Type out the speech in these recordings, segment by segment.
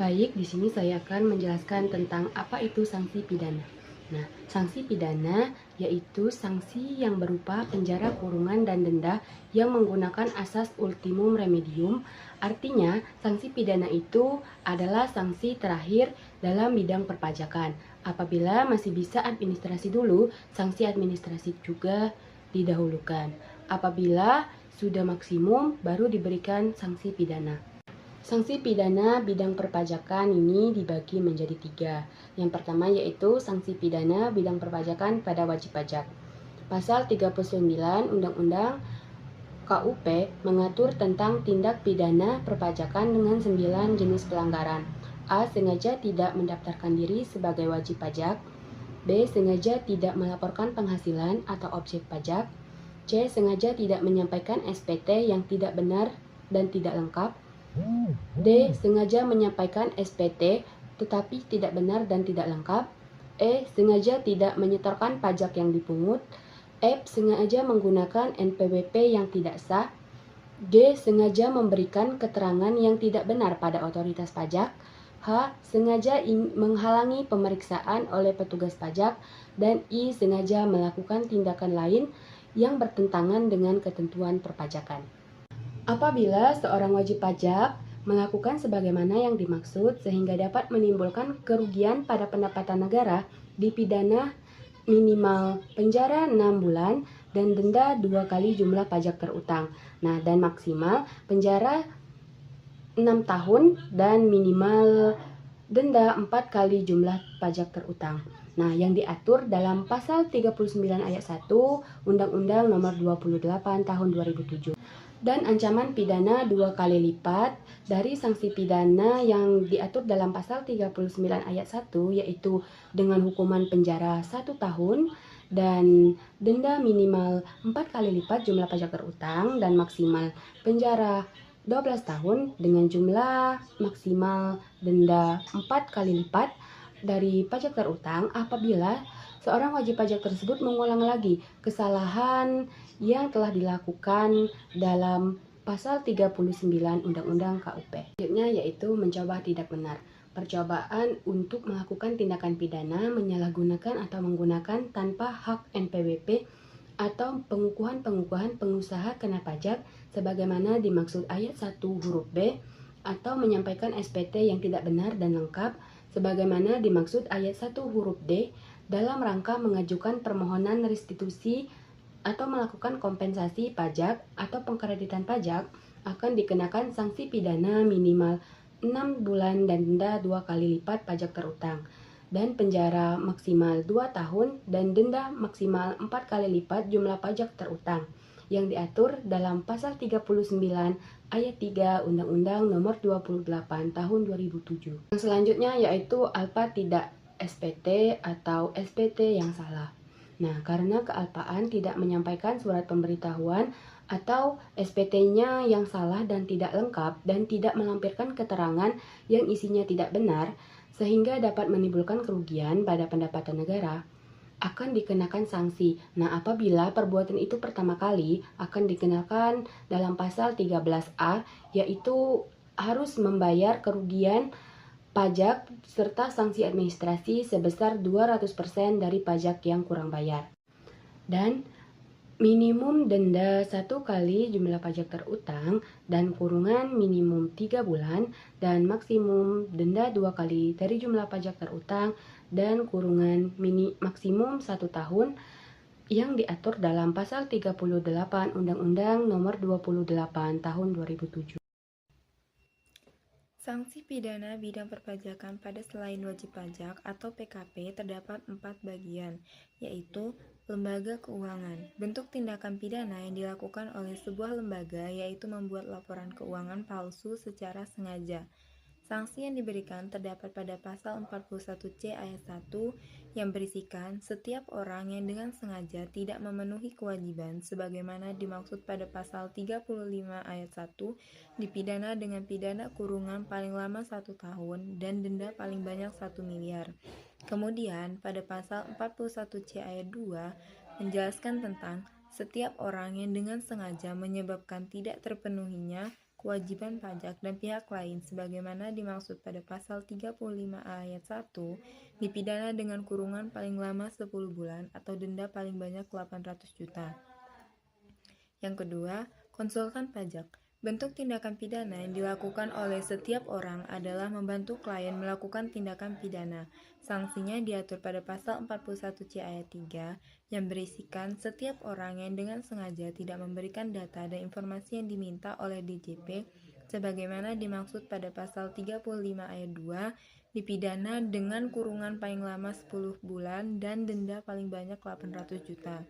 Baik, di sini saya akan menjelaskan tentang apa itu sanksi pidana. Nah, sanksi pidana yaitu sanksi yang berupa penjara, kurungan, dan denda yang menggunakan asas ultimum remedium. Artinya, sanksi pidana itu adalah sanksi terakhir dalam bidang perpajakan. Apabila masih bisa administrasi dulu, sanksi administrasi juga didahulukan. Apabila sudah maksimum, baru diberikan sanksi pidana. Sanksi pidana bidang perpajakan ini dibagi menjadi 3. Yang pertama yaitu sanksi pidana bidang perpajakan pada wajib pajak. Pasal 39 Undang-Undang KUP mengatur tentang tindak pidana perpajakan dengan 9 jenis pelanggaran. A. Sengaja tidak mendaftarkan diri sebagai wajib pajak. B. Sengaja tidak melaporkan penghasilan atau objek pajak. C. Sengaja tidak menyampaikan SPT yang tidak benar dan tidak lengkap. D. Sengaja menyampaikan SPT tetapi tidak benar dan tidak lengkap. E. Sengaja tidak menyetorkan pajak yang dipungut. F. Sengaja menggunakan NPWP yang tidak sah. G. Sengaja memberikan keterangan yang tidak benar pada otoritas pajak. H. Sengaja menghalangi pemeriksaan oleh petugas pajak. Dan I. Sengaja melakukan tindakan lain yang bertentangan dengan ketentuan perpajakan. Apabila seorang wajib pajak melakukan sebagaimana yang dimaksud sehingga dapat menimbulkan kerugian pada pendapatan negara, dipidana minimal penjara 6 bulan dan denda 2 kali jumlah pajak terutang. Nah, dan maksimal penjara 6 tahun dan minimal denda 4 kali jumlah pajak terutang. Nah, yang diatur dalam pasal 39 ayat 1 Undang-Undang Nomor 28 Tahun 2007. Dan ancaman pidana 2 kali lipat dari sanksi pidana yang diatur dalam pasal 39 ayat 1 yaitu dengan hukuman penjara 1 tahun dan denda minimal 4 kali lipat jumlah pajak terutang dan maksimal penjara 12 tahun dengan jumlah maksimal denda 4 kali lipat dari pajak terutang apabila seorang wajib pajak tersebut mengulang lagi kesalahan yang telah dilakukan dalam pasal 39 Undang-Undang KUP. Selanjutnya yaitu mencoba tidak benar. Percobaan untuk melakukan tindakan pidana menyalahgunakan atau menggunakan tanpa hak NPWP atau pengukuhan pengusaha kena pajak sebagaimana dimaksud ayat 1 huruf B atau menyampaikan SPT yang tidak benar dan lengkap sebagaimana dimaksud ayat 1 huruf D dalam rangka mengajukan permohonan restitusi atau melakukan kompensasi pajak atau pengkreditan pajak akan dikenakan sanksi pidana minimal 6 bulan dan denda 2 kali lipat pajak terutang dan penjara maksimal 2 tahun dan denda maksimal 4 kali lipat jumlah pajak terutang yang diatur dalam pasal 39 ayat 3 Undang-Undang Nomor 28 Tahun 2007. Yang selanjutnya yaitu alpa tidak SPT atau SPT yang salah. Nah, karena kealpaan tidak menyampaikan surat pemberitahuan atau SPT-nya yang salah dan tidak lengkap dan tidak melampirkan keterangan yang isinya tidak benar, sehingga dapat menimbulkan kerugian pada pendapatan negara, akan dikenakan sanksi. Nah, apabila perbuatan itu pertama kali akan dikenakan dalam pasal 13A, yaitu harus membayar kerugian pajak serta sanksi administrasi sebesar 200% dari pajak yang kurang bayar. Dan minimum denda 1 kali jumlah pajak terutang dan kurungan minimum 3 bulan dan maksimum denda 2 kali dari jumlah pajak terutang dan kurungan maksimum 1 tahun yang diatur dalam pasal 38 Undang-Undang Nomor 28 Tahun 2007. Sanksi pidana bidang perpajakan pada selain wajib pajak atau PKP terdapat 4 bagian, yaitu lembaga keuangan. Bentuk tindakan pidana yang dilakukan oleh sebuah lembaga yaitu membuat laporan keuangan palsu secara sengaja. Sanksi yang diberikan terdapat pada pasal 41C ayat 1 yang berisikan setiap orang yang dengan sengaja tidak memenuhi kewajiban sebagaimana dimaksud pada pasal 35 ayat 1 dipidana dengan pidana kurungan paling lama 1 tahun dan denda paling banyak 1 miliar. Kemudian pada pasal 41C ayat 2 menjelaskan tentang setiap orang yang dengan sengaja menyebabkan tidak terpenuhinya kewajiban pajak dan pihak lain sebagaimana dimaksud pada pasal 35A ayat 1 dipidana dengan kurungan paling lama 10 bulan atau denda paling banyak 800 juta. Yang kedua, konsultan pajak. Bentuk tindakan pidana yang dilakukan oleh setiap orang adalah membantu klien melakukan tindakan pidana. Sanksinya diatur pada pasal 41C ayat 3 yang berisikan setiap orang yang dengan sengaja tidak memberikan data dan informasi yang diminta oleh DJP sebagaimana dimaksud pada pasal 35 ayat 2 dipidana dengan kurungan paling lama 10 bulan dan denda paling banyak 800 juta.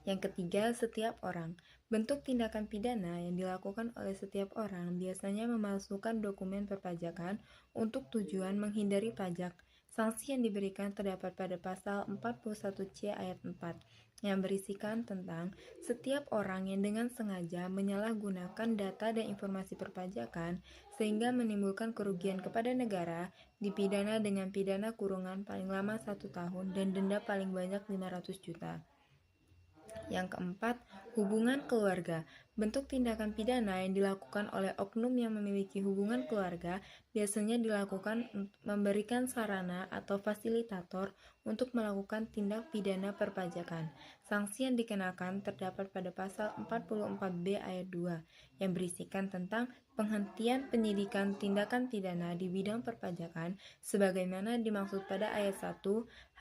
Yang ketiga, setiap orang. Bentuk tindakan pidana yang dilakukan oleh setiap orang biasanya memalsukan dokumen perpajakan untuk tujuan menghindari pajak. Sanksi yang diberikan terdapat pada pasal 41C ayat 4 yang berisikan tentang setiap orang yang dengan sengaja menyalahgunakan data dan informasi perpajakan sehingga menimbulkan kerugian kepada negara dipidana dengan pidana kurungan paling lama 1 tahun dan denda paling banyak 500 juta. Yang keempat, hubungan keluarga. Bentuk tindakan pidana yang dilakukan oleh oknum yang memiliki hubungan keluarga biasanya dilakukan memberikan sarana atau fasilitator untuk melakukan tindak pidana perpajakan. Sanksi yang dikenakan terdapat pada pasal 44B ayat 2 yang berisikan tentang penghentian penyidikan tindakan pidana di bidang perpajakan sebagaimana dimaksud pada ayat 1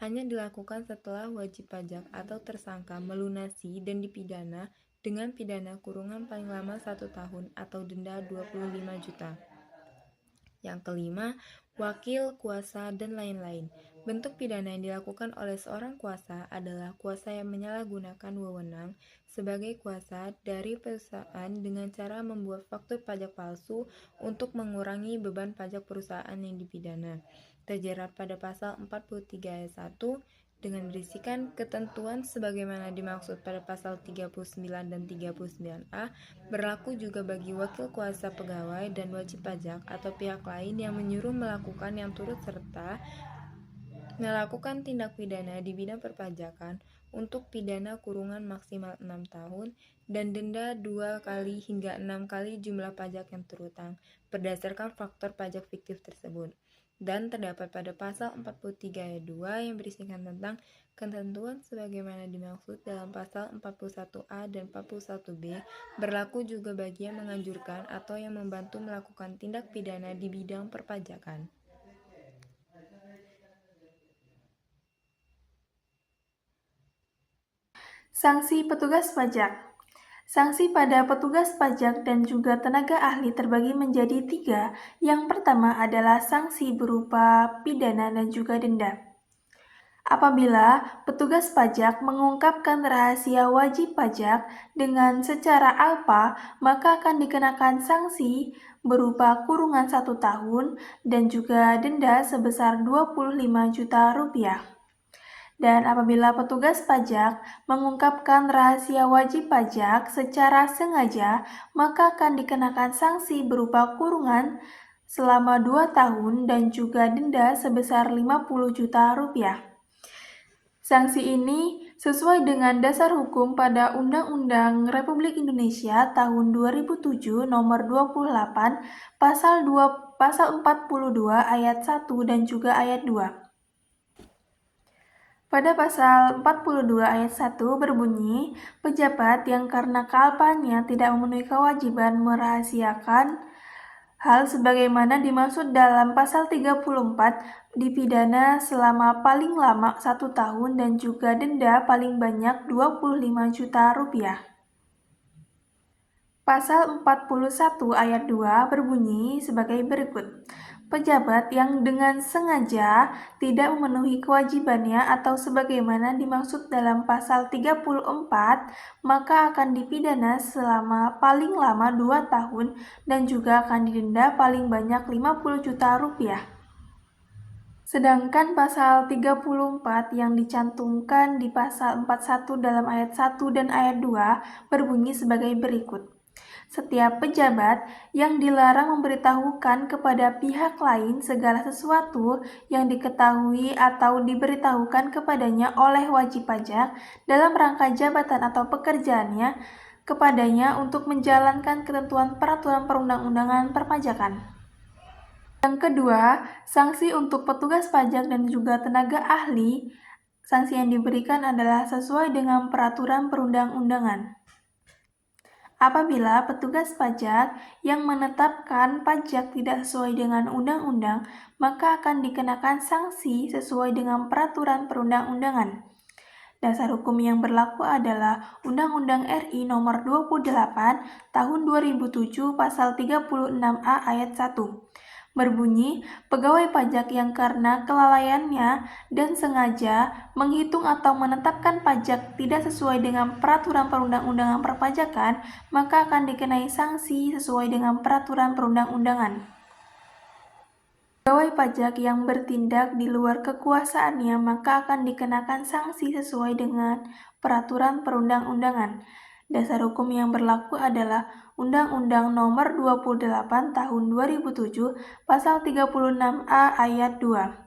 hanya dilakukan setelah wajib pajak atau tersangka melunasi dan dipidana dengan pidana kurungan paling lama 1 tahun atau denda 25 juta. Yang kelima, wakil, kuasa, dan lain-lain. Bentuk pidana yang dilakukan oleh seorang kuasa adalah kuasa yang menyalahgunakan wewenang sebagai kuasa dari perusahaan dengan cara membuat faktur pajak palsu untuk mengurangi beban pajak perusahaan yang dipidana. Terjerat pada pasal 43 ayat 1 dengan berisikan ketentuan sebagaimana dimaksud pada pasal 39 dan 39A berlaku juga bagi wakil kuasa pegawai dan wajib pajak atau pihak lain yang menyuruh melakukan yang turut serta melakukan tindak pidana di bidang perpajakan untuk pidana kurungan maksimal 6 tahun dan denda 2 kali hingga 6 kali jumlah pajak yang terutang berdasarkan faktor pajak fiktif tersebut. Dan terdapat pada pasal 43 ayat 2 yang berisikan tentang ketentuan sebagaimana dimaksud dalam pasal 41A dan 41B berlaku juga bagi yang menganjurkan atau yang membantu melakukan tindak pidana di bidang perpajakan. Sanksi petugas pajak. Sanksi pada petugas pajak dan juga tenaga ahli terbagi menjadi 3. Yang pertama adalah sanksi berupa pidana dan juga denda. Apabila petugas pajak mengungkapkan rahasia wajib pajak dengan secara alpa, maka akan dikenakan sanksi berupa kurungan 1 tahun dan juga denda sebesar 25 juta rupiah. Dan apabila petugas pajak mengungkapkan rahasia wajib pajak secara sengaja, maka akan dikenakan sanksi berupa kurungan selama 2 tahun dan juga denda sebesar 50 juta rupiah. Sanksi ini sesuai dengan dasar hukum pada Undang-Undang Republik Indonesia tahun 2007 nomor 28 pasal 42 ayat 1 dan juga ayat 2. Pada pasal 42 ayat 1 berbunyi, pejabat yang karena kealpaannya tidak memenuhi kewajiban merahasiakan hal sebagaimana dimaksud dalam pasal 34 dipidana selama paling lama 1 tahun dan juga denda paling banyak 25 juta rupiah. Pasal 41 ayat 2 berbunyi sebagai berikut. Pejabat yang dengan sengaja tidak memenuhi kewajibannya atau sebagaimana dimaksud dalam pasal 34, maka akan dipidana selama paling lama 2 tahun dan juga akan didenda paling banyak 50 juta rupiah. Sedangkan pasal 34 yang dicantumkan di pasal 41 dalam ayat 1 dan ayat 2 berbunyi sebagai berikut. Setiap pejabat yang dilarang memberitahukan kepada pihak lain segala sesuatu yang diketahui atau diberitahukan kepadanya oleh wajib pajak dalam rangka jabatan atau pekerjaannya kepadanya untuk menjalankan ketentuan peraturan perundang-undangan perpajakan. Yang kedua, sanksi untuk petugas pajak dan juga tenaga ahli, sanksi yang diberikan adalah sesuai dengan peraturan perundang-undangan. Apabila petugas pajak yang menetapkan pajak tidak sesuai dengan undang-undang, maka akan dikenakan sanksi sesuai dengan peraturan perundang-undangan. Dasar hukum yang berlaku adalah Undang-Undang RI Nomor 28 Tahun 2007 Pasal 36A Ayat 1. Berbunyi, pegawai pajak yang karena kelalaiannya dan sengaja menghitung atau menetapkan pajak tidak sesuai dengan peraturan perundang-undangan perpajakan, maka akan dikenai sanksi sesuai dengan peraturan perundang-undangan. Pegawai pajak yang bertindak di luar kekuasaannya maka akan dikenakan sanksi sesuai dengan peraturan perundang-undangan. Dasar hukum yang berlaku adalah Undang-Undang Nomor 28 Tahun 2007 Pasal 36A Ayat 2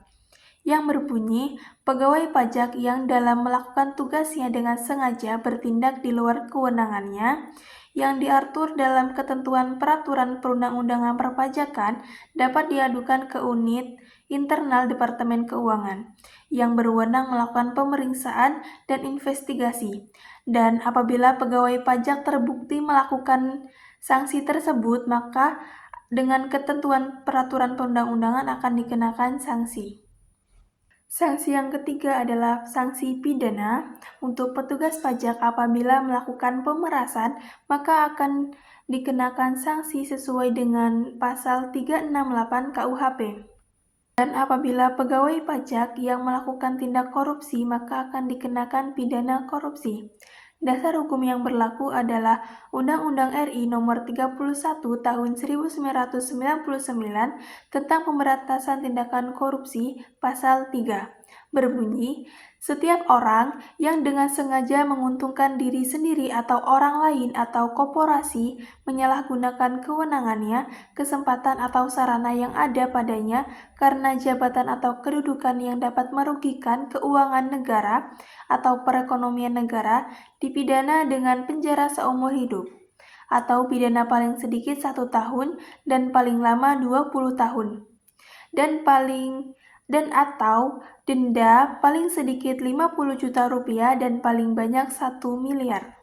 yang berbunyi, pegawai pajak yang dalam melakukan tugasnya dengan sengaja bertindak di luar kewenangannya yang diatur dalam ketentuan peraturan perundang-undangan perpajakan dapat diadukan ke unit internal Departemen Keuangan yang berwenang melakukan pemeriksaan dan investigasi. Dan apabila pegawai pajak terbukti melakukan sanksi tersebut, maka dengan ketentuan peraturan perundang-undangan akan dikenakan sanksi. Sanksi yang ketiga adalah sanksi pidana. Untuk petugas pajak apabila melakukan pemerasan, maka akan dikenakan sanksi sesuai dengan pasal 368 KUHP. Dan apabila pegawai pajak yang melakukan tindak korupsi, maka akan dikenakan pidana korupsi. Dasar hukum yang berlaku adalah Undang-Undang RI Nomor 31 Tahun 1999 tentang Pemberantasan Tindakan Korupsi Pasal 3. Berbunyi, setiap orang yang dengan sengaja menguntungkan diri sendiri atau orang lain atau korporasi menyalahgunakan kewenangannya, kesempatan atau sarana yang ada padanya karena jabatan atau kedudukan yang dapat merugikan keuangan negara atau perekonomian negara dipidana dengan penjara seumur hidup, atau pidana paling sedikit 1 tahun dan paling lama 20 tahun, dan atau denda paling sedikit 50 juta rupiah dan paling banyak 1 miliar.